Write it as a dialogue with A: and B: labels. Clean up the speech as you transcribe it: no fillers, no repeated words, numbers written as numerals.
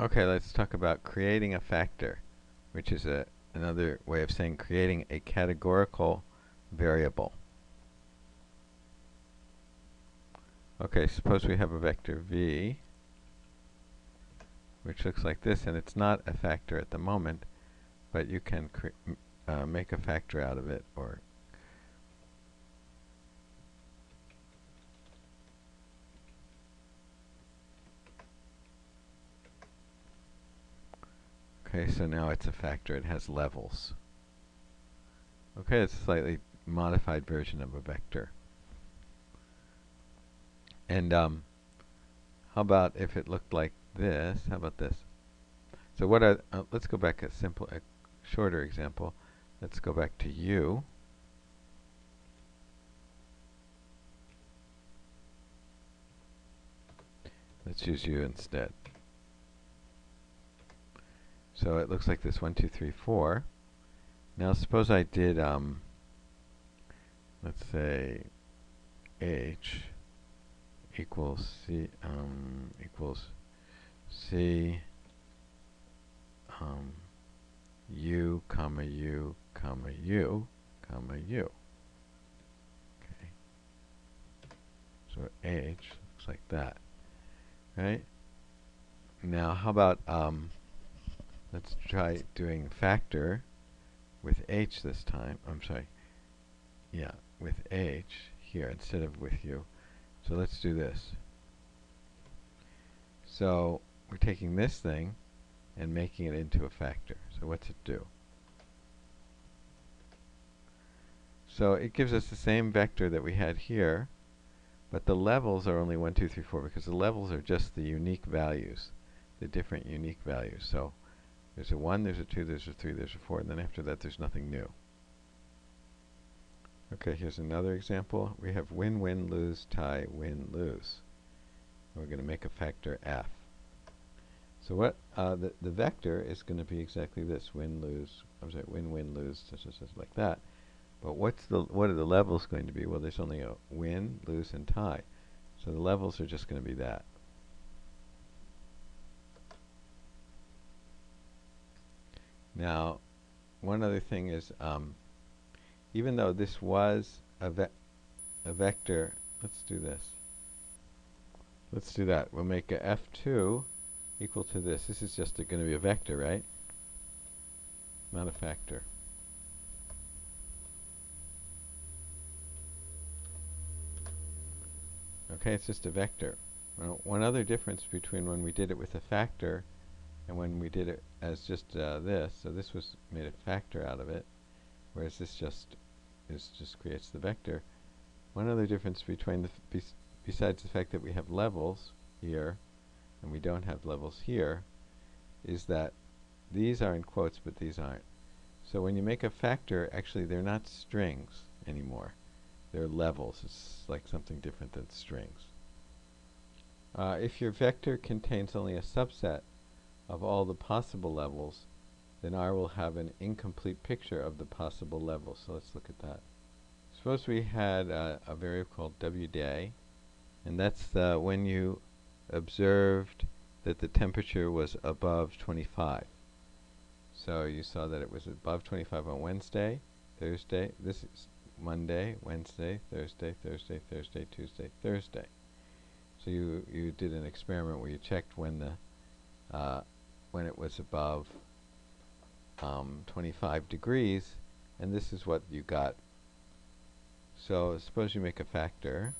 A: Okay, let's talk about creating a factor, which is another way of saying creating a categorical variable. Okay, suppose we have a vector v, which looks like this, and it's not a factor at the moment, but you can make a factor out of it, or okay, so now it's a factor. It has levels. Okay, it's a slightly modified version of a vector. And how about if it looked like this? How about this? So what are, let's go back a shorter example. Let's go back to u. Let's use u instead. So it looks like this: 1, 2, 3, 4. Now suppose I did, let's say, h equals c u comma u comma u comma u. Okay. So h looks like that, right? Now how about let's try doing factor with h this time. I'm sorry. Yeah, with h here instead of with u. So let's do this. So we're taking this thing and making it into a factor. So what's it do? So it gives us the same vector that we had here, but the levels are only 1, 2, 3, 4, because the levels are just the unique values, the different unique values. So there's a 1, there's a 2, there's a 3, there's a 4, and then after that there's nothing new. Okay, here's another example. We have win, win, lose, tie, win, lose. We're going to make a factor f. So what the vector is going to be exactly this: win, lose. I'm sorry, win, win, lose, just like that. But what are the levels going to be? Well, there's only a win, lose, and tie. So the levels are just going to be that. Now, one other thing is, even though this was a vector, let's do this. Let's do that. We'll make a f2 equal to this. This is just going to be a vector, right? Not a factor. Okay, it's just a vector. Well, one other difference between when we did it with a factor and when we did it as just this, so this was made a factor out of it, whereas this just creates the vector. One other difference between besides the fact that we have levels here and we don't have levels here is that these are in quotes but these aren't. So when you make a factor, actually they're not strings anymore. They're levels. It's like something different than strings. If your vector contains only a subset of all the possible levels, then R will have an incomplete picture of the possible levels. So let's look at that. Suppose we had a variable called wday, and that's when you observed that the temperature was above 25. So you saw that it was above 25 on Wednesday, Thursday. This is Monday, Wednesday, Thursday, Thursday, Thursday, Tuesday, Thursday. So you did an experiment where you checked when it was above 25 degrees, and this is what you got. So suppose you make a factor.